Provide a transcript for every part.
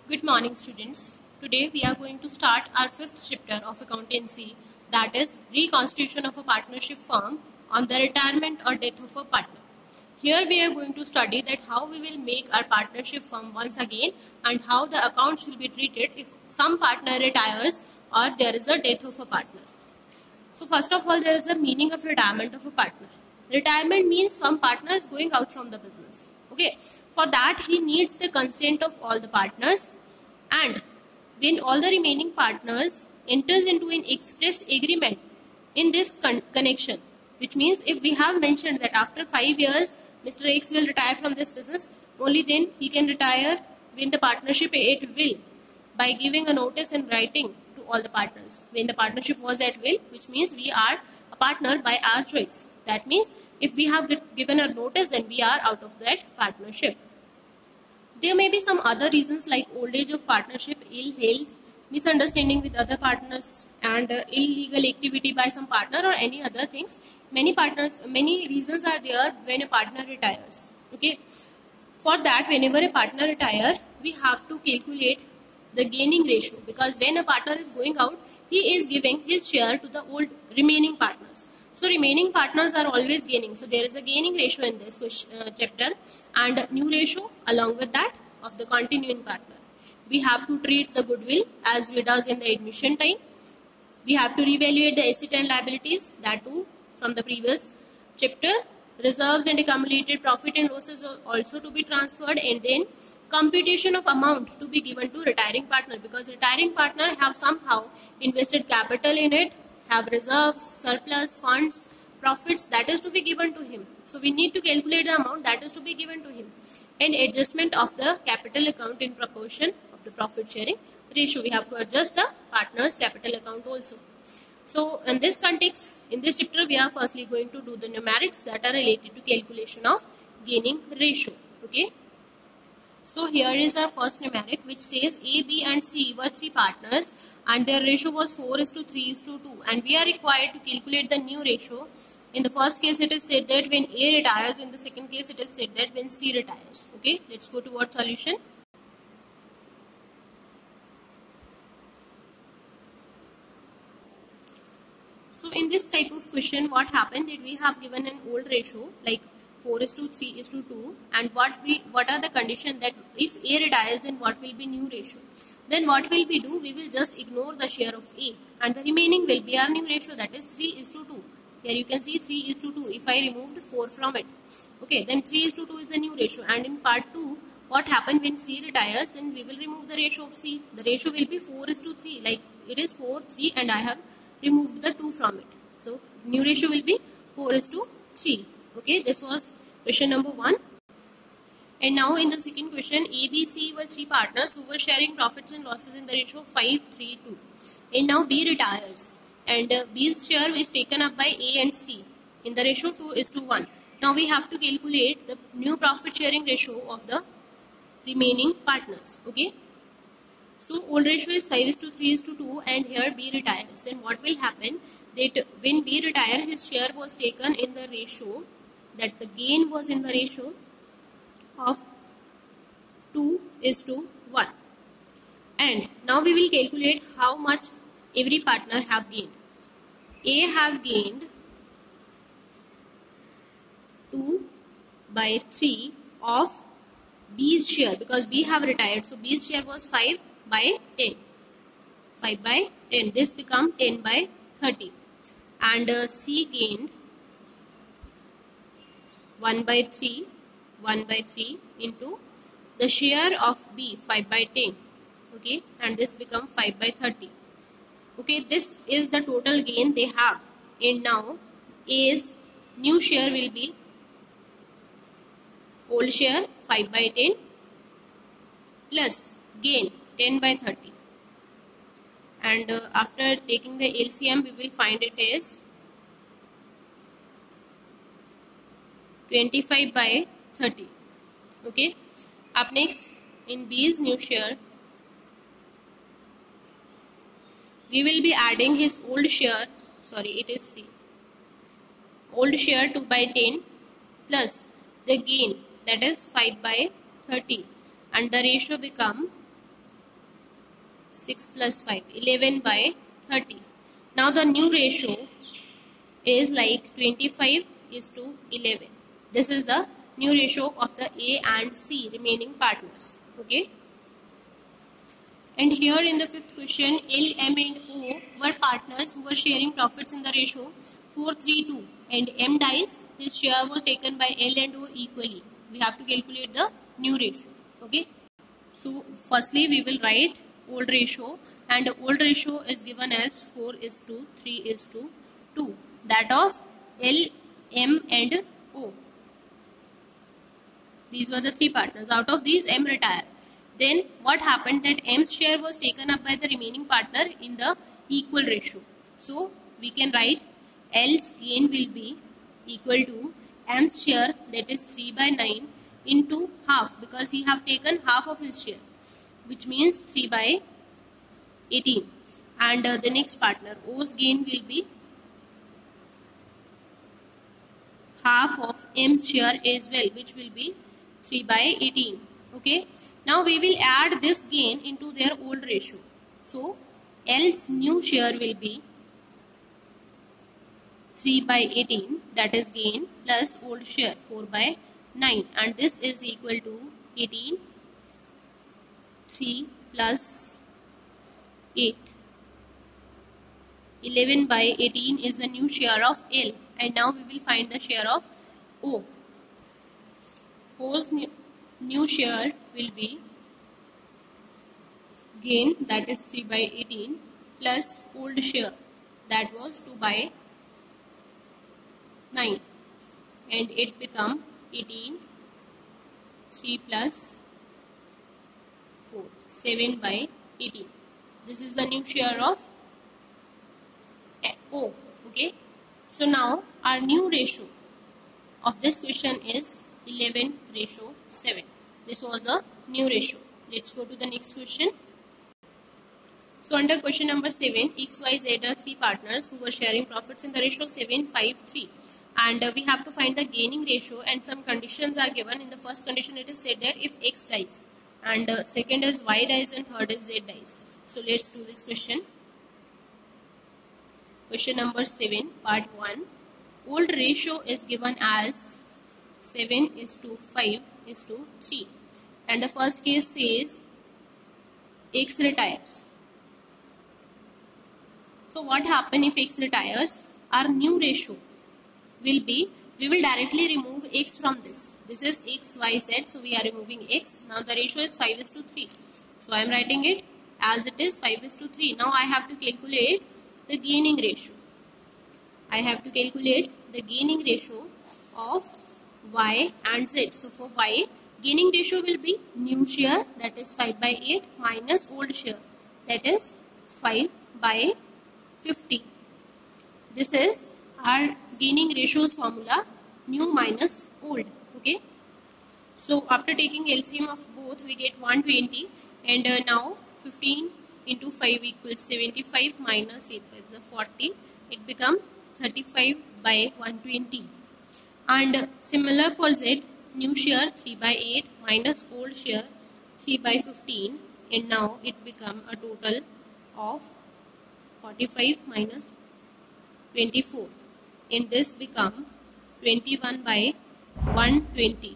Good morning, students. Today we are going to start our fifth chapter of accountancy, that is reconstitution of a partnership firm on the retirement or death of a partner. Here we are going to study that how we will make our partnership firm once again and how the accounts will be treated if some partner retires or there is a death of a partner. So first of all, there is the meaning of retirement of a partner. Retirement means some partner is going out from the business. Okay. For that, he needs the consent of all the partners, and when all the remaining partners enters into an express agreement in this connection, which means if we have mentioned that after 5 years Mr. X will retire from this business, only then he can retire when the partnership at will, by giving a notice in writing to all the partners. When the partnership was at will, which means we are a partner by our choice. That means if we have given a notice, then we are out of that partnership. There may be some other reasons like old age of partnership, ill health, misunderstanding with other partners, and illegal activity by some partner or any other things. Many reasons are there when a partner retires. Okay. For that, whenever a partner retires, we have to calculate the gaining ratio, because when a partner is going out, he is giving his share to the old remaining partners. So remaining partners are always gaining. So there is a gaining ratio in this chapter, and new ratio along with that of the continuing partner. We have to treat the goodwill as we does in the admission time. We have to reevaluate the asset and liabilities, that too from the previous chapter. Reserves and accumulated profit and losses are also to be transferred, and then computation of amount to be given to retiring partner, because retiring partner have somehow invested capital in it, have reserves, surplus, funds, profits that is to be given to him. So we need to calculate the amount that is to be given to him, and adjustment of the capital account in proportion of the profit sharing ratio. We have to adjust the partner's capital account also. So in this context, in this chapter, we are firstly going to do the numerics that are related to calculation of gaining ratio. Okay. So here is our first numeric, which says A, B and C were three partners and their ratio was 4:3:2, and we are required to calculate the new ratio. In the first case it is said that when A retires, in the second case it is said that when C retires. Okay, let's go to what solution. So in this type of question, what happened that we have given an old ratio like 4:3:2, and what are the conditions that if A retires, then what will be new ratio? Then what will we do? We will just ignore the share of A, and the remaining will be our new ratio, that is 3:2. Here you can see 3:2 if I removed 4 from it. Okay, then 3:2 is the new ratio. And in part 2, what happened when C retires? Then we will remove the ratio of C. The ratio will be 4:3, like it is 4:3 and I have removed the 2 from it. So new ratio will be 4:3. Okay, this was question number 1. And now in the second question, A, B, C were three partners who were sharing profits and losses in the ratio of 5:3:2. And now B retires, and B's share is taken up by A and C in the ratio 2:1. Now we have to calculate the new profit sharing ratio of the remaining partners. Okay. So old ratio is 5:3:2, and here B retires. Then what will happen? That when B retire, his share was taken in the ratio, that the gain was in the ratio of 2:1. And now we will calculate how much every partner have gained. A have gained 2/3 of B's share, because B have retired. So B's share was 5/10. 5/10. This become 10/30. And C gained 1/3 into the share of B, 5/10. Okay, and this become 5/30. Okay, this is the total gain they have. And now A's new share will be old share 5/10 plus gain 10/30. And after taking the LCM, we will find it as 25/30. Okay. Up next, in B's new share, we will be adding his old share. Sorry, it is C. Old share 2/10 plus the gain, that is 5/30, and the ratio become 6 plus 5, 11 by 30. Now the new ratio is like 25 is to 11. This is the new ratio of the A and C remaining partners. Okay. And here in the fifth question, L, M and O were partners who were sharing profits in the ratio 4:3:2, and M dies. His share was taken by L and O equally. We have to calculate the new ratio. Okay. So firstly we will write old ratio, and the old ratio is given as 4:3:2, that of L, M and O. These were the three partners. Out of these, M retired. Then what happened that M's share was taken up by the remaining partner in the equal ratio. So we can write L's gain will be equal to M's share, that is 3/9, into half, because he have taken half of his share, which means 3/18. And the next partner, O's gain will be half of M's share as well, which will be 3/18. Okay. Now we will add this gain into their old ratio. So L's new share will be 3/18, that is gain, plus old share 4/9, and this is equal to 18. 3 plus 8. 11/18 is the new share of L, and now we will find the share of O. O's new share will be gain, that is 3/18, plus old share, that was 2/9, and it become 18. 3 plus 4, 7/18. This is the new share of O. Okay. So now our new ratio of this question is 11:7. This was the new ratio. Let's go to the next question. So under question number 7, X, Y, Z are three partners who were sharing profits in the ratio 7:5:3. And we have to find the gaining ratio, and some conditions are given. In the first condition it is said that if X dies, and second is Y dies, and third is Z dies. So let's do this question. Question number 7, part 1. Old ratio is given as 7:5:3, and the first case says X retires. So what happens if X retires? Our new ratio will be, we will directly remove X from this. This is X, Y, Z, so we are removing X. Now the ratio is 5:3. So I am writing it as it is 5:3. Now I have to calculate the gaining ratio. I have to calculate the gaining ratio of Y and Z. So for Y, gaining ratio will be new share, that is 5/8, minus old share, that is 5/50. This is our gaining ratios formula, new minus old. Okay. So after taking LCM of both, we get 120, and now 15 into 5 equals 75, minus 8 5 is 40. It becomes 35/120. And similar for Z, new share 3/8 minus old share 3/15, and now it becomes a total of 45 minus 24, and this become 21/120.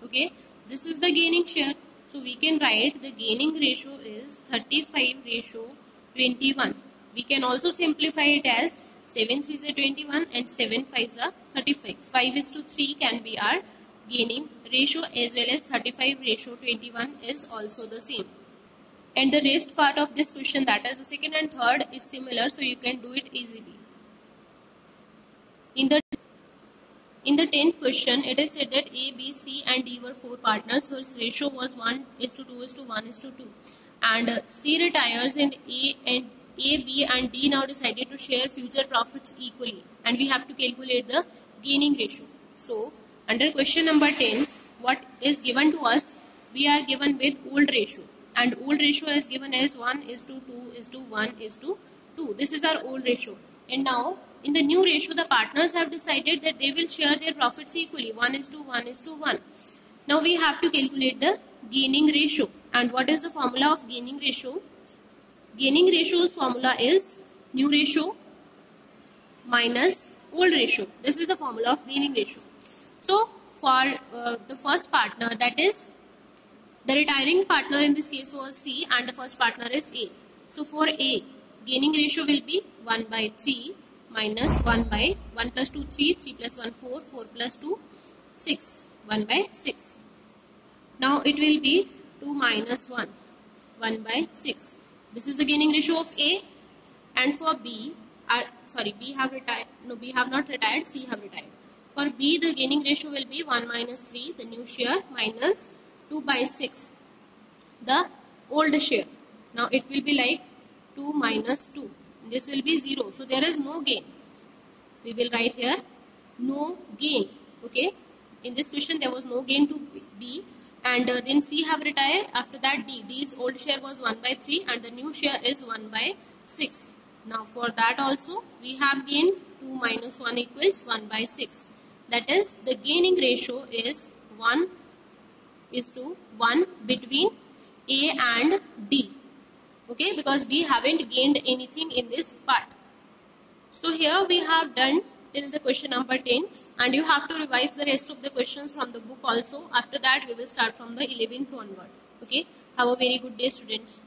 Okay, this is the gaining share. So we can write the gaining ratio is 35:21. We can also simplify it as 7 3s are 21 and 7 5s are 35. 5:3 can be our gaining ratio, as well as 35:21 is also the same. And the rest part of this question, that is the second and third, is similar, so you can do it easily. In the 10th question, it is said that A, B, C and D were four partners whose ratio was 1:2:1:2. And C retires, and A, B and D now decided to share future profits equally, and we have to calculate the gaining ratio. So under question number 10, what is given to us? We are given with old ratio, and old ratio is given as 1:2:1:2. This is our old ratio. And now in the new ratio, the partners have decided that they will share their profits equally, 1:1:1. Now we have to calculate the gaining ratio. And what is the formula of gaining ratio? gaining ratio's formula is new ratio minus old ratio. This is the formula of gaining ratio. So for the first partner, that is the retiring partner in this case was C and the first partner is A. So for A, gaining ratio will be 1 by 3 minus 1 by 1 plus 2, 3, 3 plus 1, 4, 4 plus 2, 6, 1 by 6. Now it will be 2 minus 1, 1 by 6. This is the gaining ratio of A. And for B, B have retired, no, B have not retired, C have retired. For B, the gaining ratio will be 1 minus 3, the new share, minus 2 by 6, the old share. Now it will be like 2 minus 2. This will be 0. So there is no gain. We will write here no gain. Okay. In this question there was no gain to B. And then C have retired. After that D. D's old share was 1 by 3 and the new share is 1 by 6. Now for that also we have gain 2 minus 1 equals 1 by 6. That is the gaining ratio is 1 is to 1 between A and D. Okay, because we haven't gained anything in this part. So here we have done till the question number 10 and you have to revise the rest of the questions from the book also. After that we will start from the 11th onward. Okay, have a very good day students.